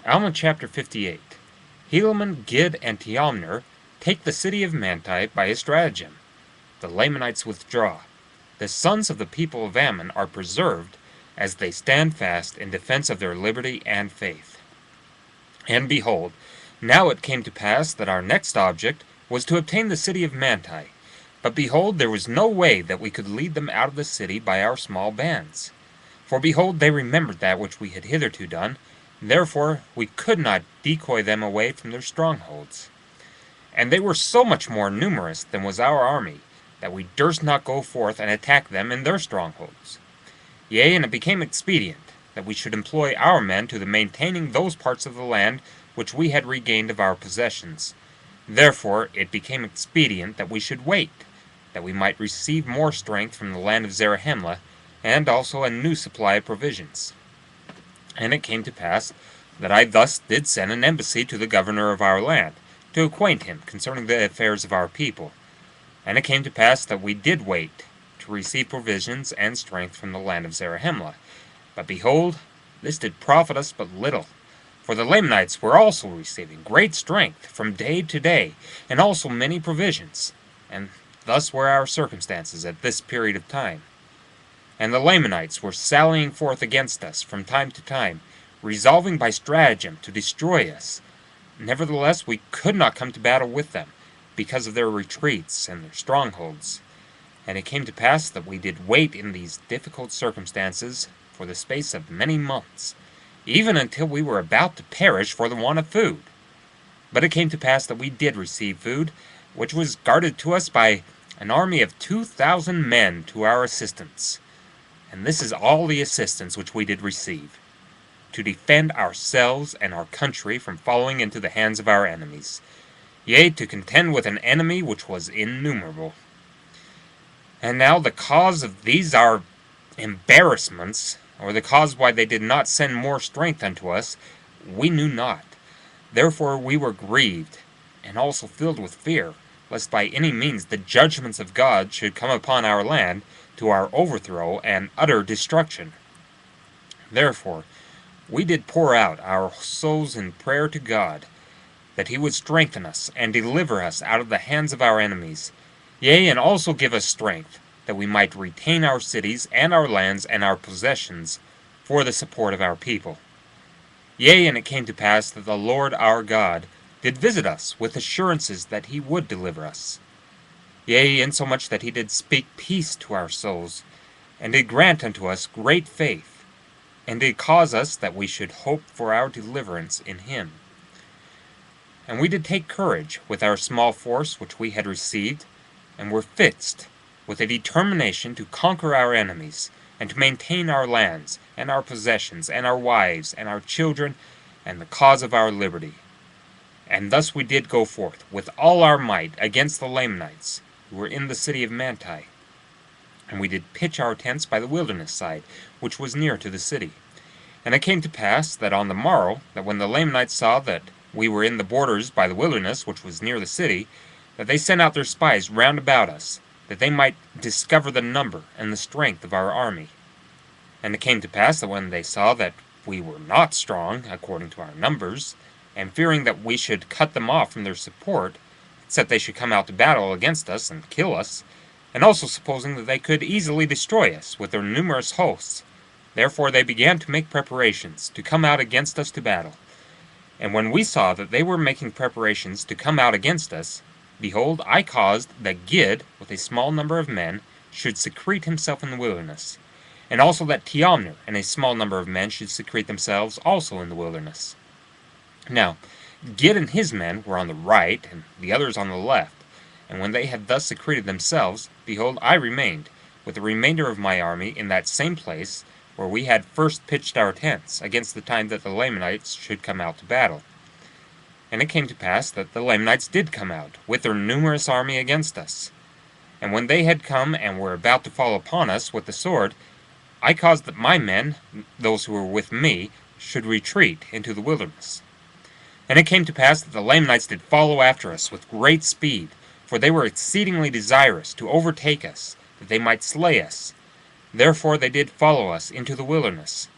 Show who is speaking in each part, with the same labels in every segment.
Speaker 1: Alma chapter 58. Helaman, Gid, and Teomner take the city of Manti by a stratagem. The Lamanites withdraw. The sons of the people of Ammon are preserved as they stand fast in defense of their liberty and faith. And behold, now it came to pass that our next object was to obtain the city of Manti. But behold, there was no way that we could lead them out of the city by our small bands. For behold, they remembered that which we had hitherto done, therefore we could not decoy them away from their strongholds. And they were so much more numerous than was our army, that we durst not go forth and attack them in their strongholds. Yea, and it became expedient that we should employ our men to the maintaining those parts of the land which we had regained of our possessions. Therefore it became expedient that we should wait, that we might receive more strength from the land of Zarahemla, and also a new supply of provisions. And it came to pass that I thus did send an embassy to the governor of our land, to acquaint him concerning the affairs of our people. And it came to pass that we did wait to receive provisions and strength from the land of Zarahemla. But behold, this did profit us but little. For the Lamanites were also receiving great strength from day to day, and also many provisions. And thus were our circumstances at this period of time. And the Lamanites were sallying forth against us from time to time, resolving by stratagem to destroy us. Nevertheless, we could not come to battle with them, because of their retreats and their strongholds. And it came to pass that we did wait in these difficult circumstances for the space of many months, even until we were about to perish for the want of food. But it came to pass that we did receive food, which was guarded to us by an army of 2,000 men to our assistance. And this is all the assistance which we did receive, to defend ourselves and our country from falling into the hands of our enemies, yea, to contend with an enemy which was innumerable. And now the cause of these our embarrassments, or the cause why they did not send more strength unto us, we knew not. Therefore we were grieved, and also filled with fear, lest by any means the judgments of God should come upon our land, to our overthrow and utter destruction. Therefore we did pour out our souls in prayer to God, that he would strengthen us and deliver us out of the hands of our enemies, yea, and also give us strength, that we might retain our cities and our lands and our possessions for the support of our people. Yea, and it came to pass that the Lord our God did visit us with assurances that he would deliver us. Yea, insomuch that he did speak peace to our souls, and did grant unto us great faith, and did cause us that we should hope for our deliverance in him. And we did take courage with our small force which we had received, and were fixed with a determination to conquer our enemies, and to maintain our lands, and our possessions, and our wives, and our children, and the cause of our liberty. And thus we did go forth with all our might against the Lamanites, who were in the city of Manti. And we did pitch our tents by the wilderness side, which was near to the city. And it came to pass that on the morrow, that when the Lamanites saw that we were in the borders by the wilderness, which was near the city, that they sent out their spies round about us, that they might discover the number and the strength of our army. And it came to pass that when they saw that we were not strong according to our numbers, and fearing that we should cut them off from their support, except they should come out to battle against us and kill us, and also supposing that they could easily destroy us with their numerous hosts, therefore they began to make preparations to come out against us to battle. And when we saw that they were making preparations to come out against us, behold, I caused that Gid, with a small number of men, should secrete himself in the wilderness, and also that Teomner and a small number of men should secrete themselves also in the wilderness. Now, Gid and his men were on the right, and the others on the left, and when they had thus secreted themselves, behold, I remained, with the remainder of my army, in that same place where we had first pitched our tents, against the time that the Lamanites should come out to battle. And it came to pass that the Lamanites did come out, with their numerous army against us. And when they had come and were about to fall upon us with the sword, I caused that my men, those who were with me, should retreat into the wilderness. And it came to pass that the Lamanites did follow after us with great speed, for they were exceedingly desirous to overtake us, that they might slay us. Therefore they did follow us into the wilderness.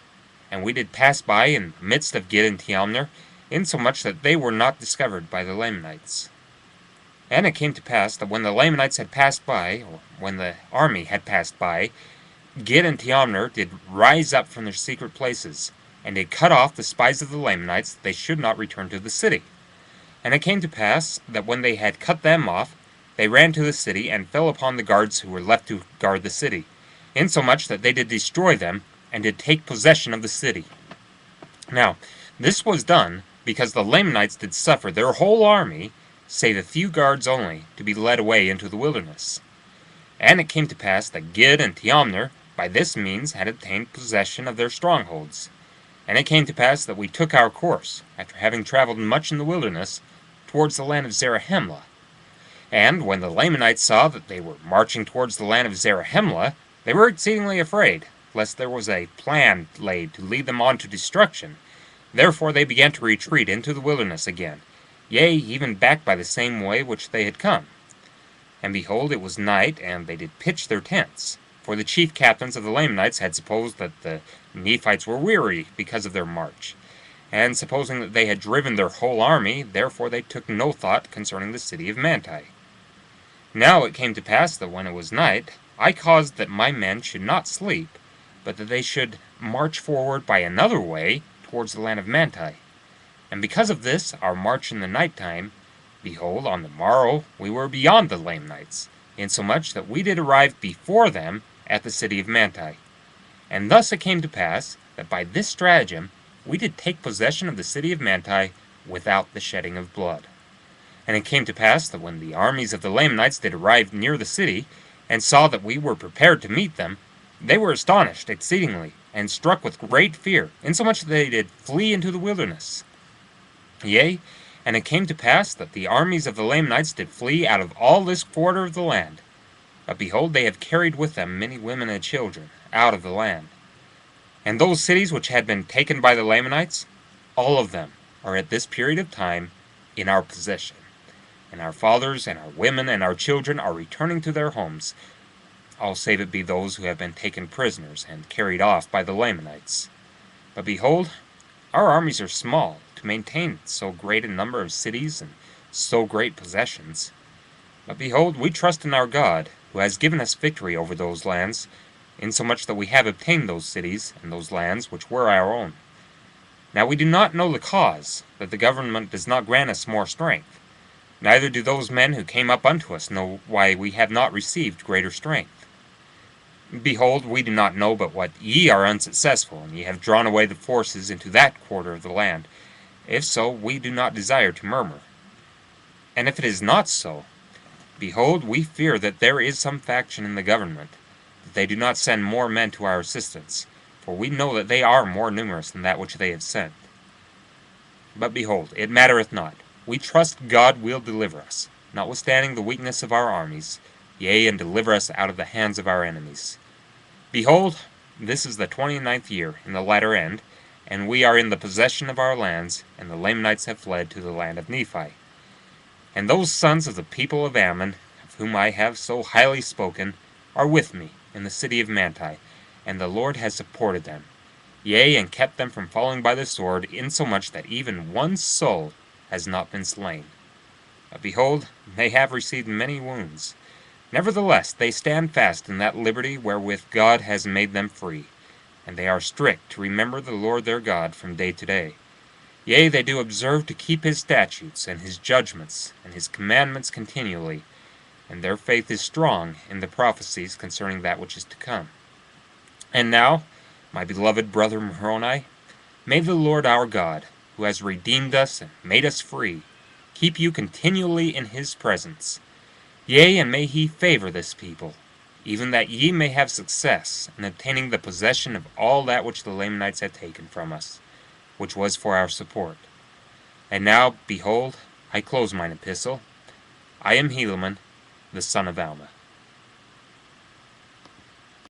Speaker 1: and we did pass by in the midst of Gid and Teomner, insomuch that they were not discovered by the Lamanites. And it came to pass that when the Lamanites had passed by, or when the army had passed by, Gid and Teomner did rise up from their secret places, and did cut off the spies of the Lamanites, that they should not return to the city. And it came to pass that when they had cut them off, they ran to the city, and fell upon the guards who were left to guard the city, insomuch that they did destroy them, and did take possession of the city. Now, this was done because the Lamanites did suffer their whole army, save a few guards only, to be led away into the wilderness. And it came to pass that Gid and Teomner by this means had obtained possession of their strongholds. And it came to pass that we took our course, after having traveled much in the wilderness, towards the land of Zarahemla. And when the Lamanites saw that they were marching towards the land of Zarahemla, they were exceedingly afraid, lest there was a plan laid to lead them on to destruction. Therefore they began to retreat into the wilderness again, yea, even back by the same way which they had come. And behold, it was night, and they did pitch their tents. For the chief captains of the Lamanites had supposed that the Nephites were weary because of their march. And supposing that they had driven their whole army, therefore they took no thought concerning the city of Manti. Now it came to pass that when it was night, I caused that my men should not sleep, but that they should march forward by another way towards the land of Manti. And because of this, our march in the night time, behold, on the morrow we were beyond the Lamanites, insomuch that we did arrive before them at the city of Manti. And thus it came to pass that by this stratagem we did take possession of the city of Manti without the shedding of blood. And it came to pass that when the armies of the Lamanites did arrive near the city, and saw that we were prepared to meet them, they were astonished exceedingly, and struck with great fear, insomuch that they did flee into the wilderness. Yea, and it came to pass that the armies of the Lamanites did flee out of all this quarter of the land. But behold, they have carried with them many women and children out of the land. And those cities which had been taken by the Lamanites, all of them are at this period of time in our possession. And our fathers and our women and our children are returning to their homes, all save it be those who have been taken prisoners and carried off by the Lamanites. But behold, our armies are small to maintain so great a number of cities and so great possessions. But behold, we trust in our God, who has given us victory over those lands, insomuch that we have obtained those cities and those lands which were our own. Now we do not know the cause that the government does not grant us more strength. Neither do those men who came up unto us know why we have not received greater strength. Behold, we do not know but what ye are unsuccessful, and ye have drawn away the forces into that quarter of the land. If so, we do not desire to murmur. And if it is not so, behold, we fear that there is some faction in the government, that they do not send more men to our assistance, for we know that they are more numerous than that which they have sent. But behold, it mattereth not. We trust God will deliver us, notwithstanding the weakness of our armies, yea, and deliver us out of the hands of our enemies. Behold, this is the 29th year, in the latter end, and we are in the possession of our lands, and the Lamanites have fled to the land of Nephi. And those sons of the people of Ammon, of whom I have so highly spoken, are with me in the city of Manti, and the Lord has supported them, yea, and kept them from falling by the sword, insomuch that even one soul has not been slain. But behold, they have received many wounds. Nevertheless, they stand fast in that liberty wherewith God has made them free, and they are strict to remember the Lord their God from day to day. Yea, they do observe to keep his statutes and his judgments and his commandments continually, and their faith is strong in the prophecies concerning that which is to come. And now, my beloved brother Moroni, may the Lord our God, who has redeemed us and made us free, keep you continually in his presence. Yea, and may he favor this people, even that ye may have success in obtaining the possession of all that which the Lamanites have taken from us, which was for our support. And now, behold, I close mine epistle. I am Helaman, the son of Alma.